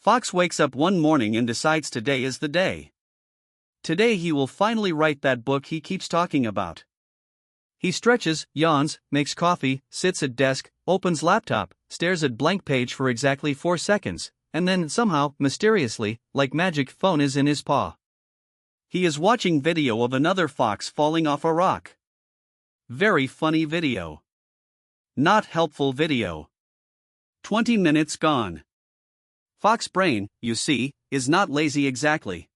Fox wakes up one morning and decides today is the day. Today he will finally write that book he keeps talking about. He stretches, yawns, makes coffee, sits at desk, opens laptop, stares at blank page for exactly 4 seconds, and then somehow, mysteriously, like magic, phone is in his paw. He is watching video of another fox falling off a rock. Very funny video. Not helpful video. 20 minutes gone. Fox brain, you see, is not lazy exactly.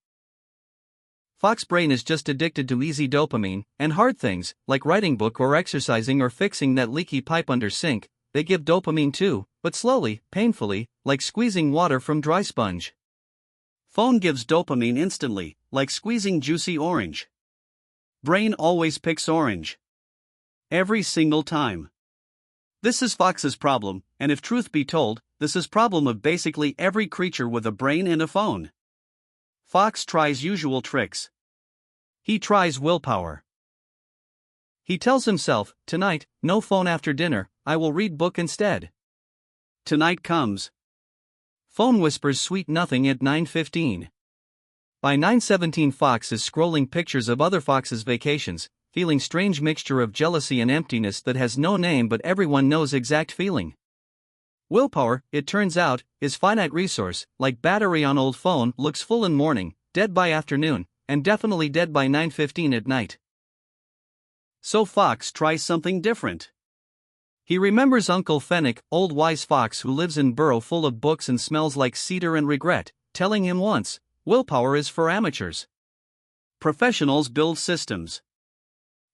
Fox brain is just addicted to easy dopamine, and hard things, like writing book or exercising or fixing that leaky pipe under sink, they give dopamine too, but slowly, painfully, like squeezing water from dry sponge. Phone gives dopamine instantly, like squeezing juicy orange. Brain always picks orange. Every single time. This is Fox's problem, and if truth be told, this is problem of basically every creature with a brain and a phone. Fox tries usual tricks. He tries willpower. He tells himself, tonight, no phone after dinner, I will read book instead. Tonight comes. Phone whispers sweet nothing at 9:15. By 9:17 Fox is scrolling pictures of other foxes' vacations, feeling strange mixture of jealousy and emptiness that has no name but everyone knows exact feeling. Willpower, it turns out, is finite resource, like battery on old phone, looks full in morning, dead by afternoon, and definitely dead by 9:15 at night. So Fox tries something different. He remembers Uncle Fennec, old wise fox who lives in burrow full of books and smells like cedar and regret, telling him once, willpower is for amateurs. Professionals build systems.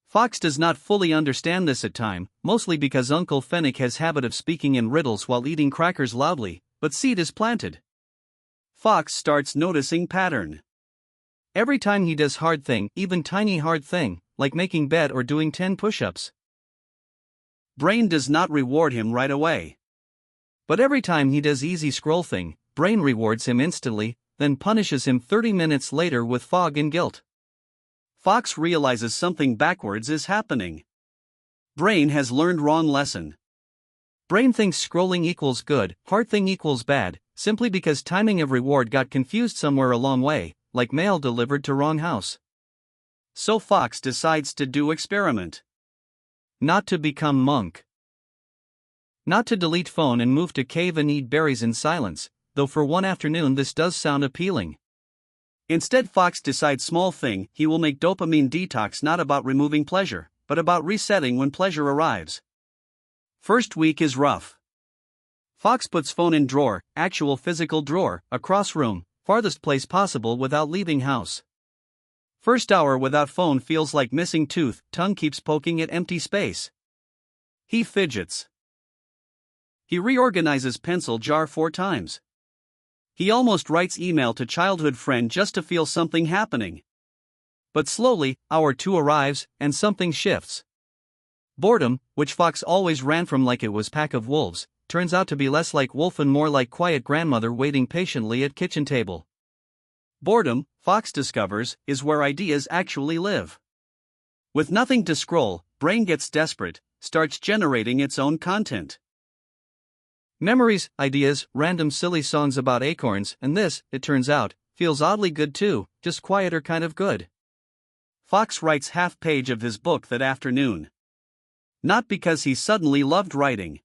Fox does not fully understand this at time, mostly because Uncle Fennec has habit of speaking in riddles while eating crackers loudly, but seed is planted. Fox starts noticing pattern. Every time he does hard thing, even tiny hard thing, like making bed or doing 10 push-ups, brain does not reward him right away. But every time he does easy scroll thing, brain rewards him instantly, then punishes him 30 minutes later with fog and guilt. Fox realizes something backwards is happening. Brain has learned wrong lesson. Brain thinks scrolling equals good, hard thing equals bad, simply because timing of reward got confused somewhere a long way, like mail delivered to wrong house. So Fox decides to do experiment. Not to become monk. Not to delete phone and move to cave and eat berries in silence, though for one afternoon this does sound appealing. Instead Fox decides small thing, he will make dopamine detox not about removing pleasure, but about resetting when pleasure arrives. First week is rough. Fox puts phone in drawer, actual physical drawer, across room, farthest place possible without leaving house. First hour without phone feels like missing tooth, tongue keeps poking at empty space. He fidgets. He reorganizes pencil jar 4 times. He almost writes email to childhood friend just to feel something happening. But slowly, hour 2 arrives, and something shifts. Boredom, which Fox always ran from like it was pack of wolves, turns out to be less like wolf and more like quiet grandmother waiting patiently at kitchen table. Boredom, Fox discovers, is where ideas actually live. With nothing to scroll, brain gets desperate, starts generating its own content. Memories, ideas, random silly songs about acorns, and this, it turns out, feels oddly good too, just quieter kind of good. Fox writes half page of his book that afternoon. Not because he suddenly loved writing.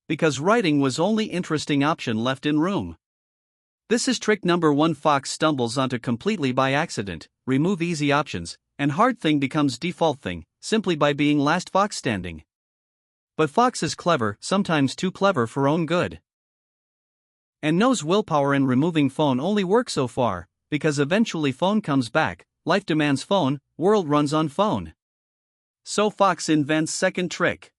Because writing was only interesting option left in room. This is trick number 1 Fox stumbles onto completely by accident, remove easy options, and hard thing becomes default thing, simply by being last Fox standing. But Fox is clever, sometimes too clever for own good. And knows willpower and removing phone only work so far, because eventually phone comes back, life demands phone, world runs on phone. So Fox invents second trick.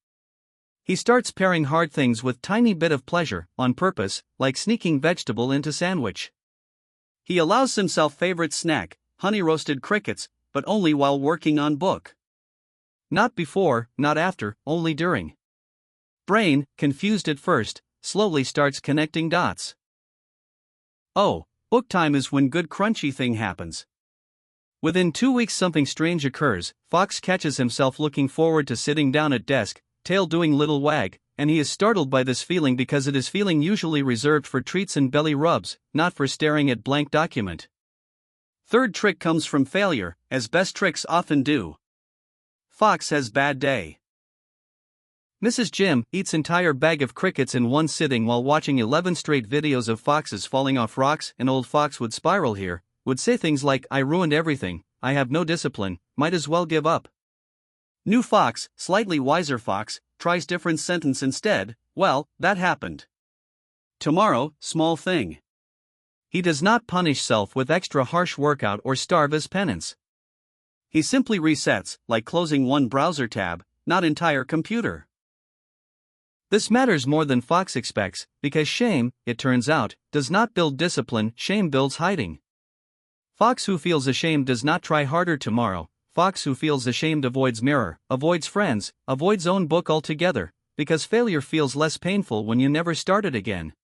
He starts pairing hard things with tiny bit of pleasure, on purpose, like sneaking vegetable into sandwich. He allows himself favorite snack, honey roasted crickets, but only while working on book. Not before, not after, only during. Brain, confused at first, slowly starts connecting dots. Oh, book time is when good crunchy thing happens. Within 2 weeks something strange occurs, Fox catches himself looking forward to sitting down at desk, tail doing little wag, and he is startled by this feeling because it is feeling usually reserved for treats and belly rubs, not for staring at blank document. Third trick comes from failure, as best tricks often do. Fox has bad day. Mrs. Jim eats entire bag of crickets in one sitting while watching 11 straight videos of foxes falling off rocks, and old fox would spiral here, would say things like, "I ruined everything, I have no discipline, might as well give up." New fox, slightly wiser fox, tries different sentence instead, "Well, that happened. Tomorrow, small thing." He does not punish self with extra harsh workout or starve as penance. He simply resets, like closing one browser tab, not entire computer. This matters more than Fox expects, because shame, it turns out, does not build discipline, shame builds hiding. Fox who feels ashamed does not try harder tomorrow. Fox who feels ashamed avoids mirror, avoids friends, avoids own book altogether, because failure feels less painful when you never start it again.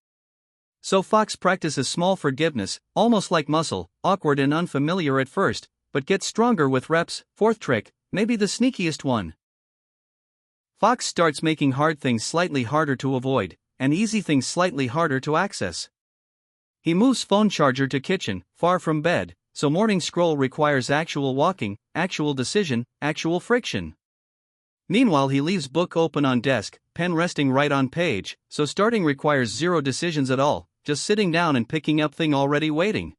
So Fox practices small forgiveness, almost like muscle, awkward and unfamiliar at first, but gets stronger with reps. Fourth trick, maybe the sneakiest one. Fox starts making hard things slightly harder to avoid, and easy things slightly harder to access. He moves phone charger to kitchen, far from bed, so morning scroll requires actual walking, actual decision, actual friction. Meanwhile he leaves book open on desk, pen resting right on page, so starting requires zero decisions at all, just sitting down and picking up thing already waiting.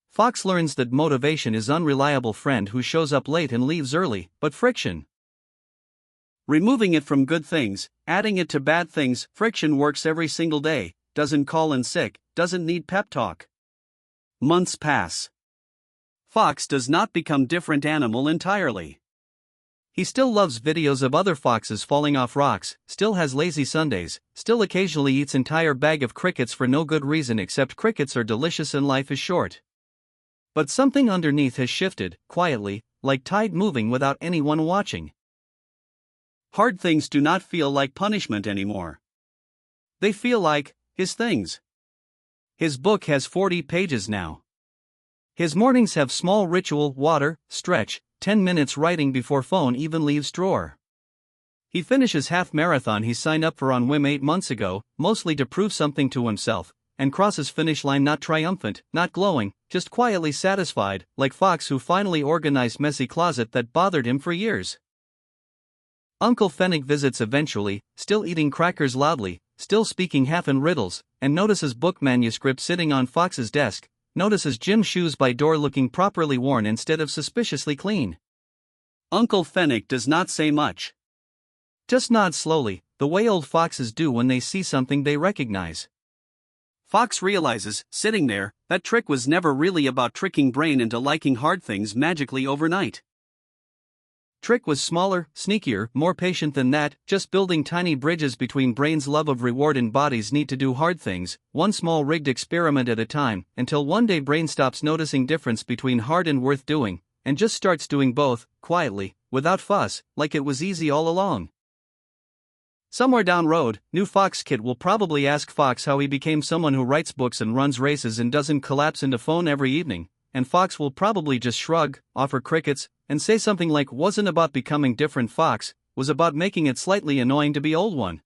Fox learns that motivation is unreliable friend who shows up late and leaves early, but friction. Removing it from good things, adding it to bad things, friction works every single day, doesn't call in sick, doesn't need pep talk. Months pass. Fox does not become different animal entirely. He still loves videos of other foxes falling off rocks, still has lazy Sundays, still occasionally eats entire bag of crickets for no good reason except crickets are delicious and life is short. But something underneath has shifted, quietly, like tide moving without anyone watching. Hard things do not feel like punishment anymore. They feel like his things. His book has 40 pages now. His mornings have small ritual, water, stretch, 10 minutes writing before phone even leaves drawer. He finishes half marathon he signed up for on whim 8 months ago, mostly to prove something to himself, and crosses finish line not triumphant, not glowing, just quietly satisfied, like Fox who finally organized messy closet that bothered him for years. Uncle Fennec visits eventually, still eating crackers loudly, still speaking half in riddles, and notices book manuscript sitting on Fox's desk, notices Jim's shoes by door looking properly worn instead of suspiciously clean. Uncle Fennec does not say much. Just nods slowly, the way old foxes do when they see something they recognize. Fox realizes, sitting there, that trick was never really about tricking brain into liking hard things magically overnight. Trick was smaller, sneakier, more patient than that, just building tiny bridges between brain's love of reward and body's need to do hard things, one small rigged experiment at a time, until one day brain stops noticing difference between hard and worth doing, and just starts doing both, quietly, without fuss, like it was easy all along. Somewhere down road, new Fox kid will probably ask Fox how he became someone who writes books and runs races and doesn't collapse into phone every evening, and Fox will probably just shrug, offer crickets, and say something like wasn't about becoming different Fox, was about making it slightly annoying to be old one.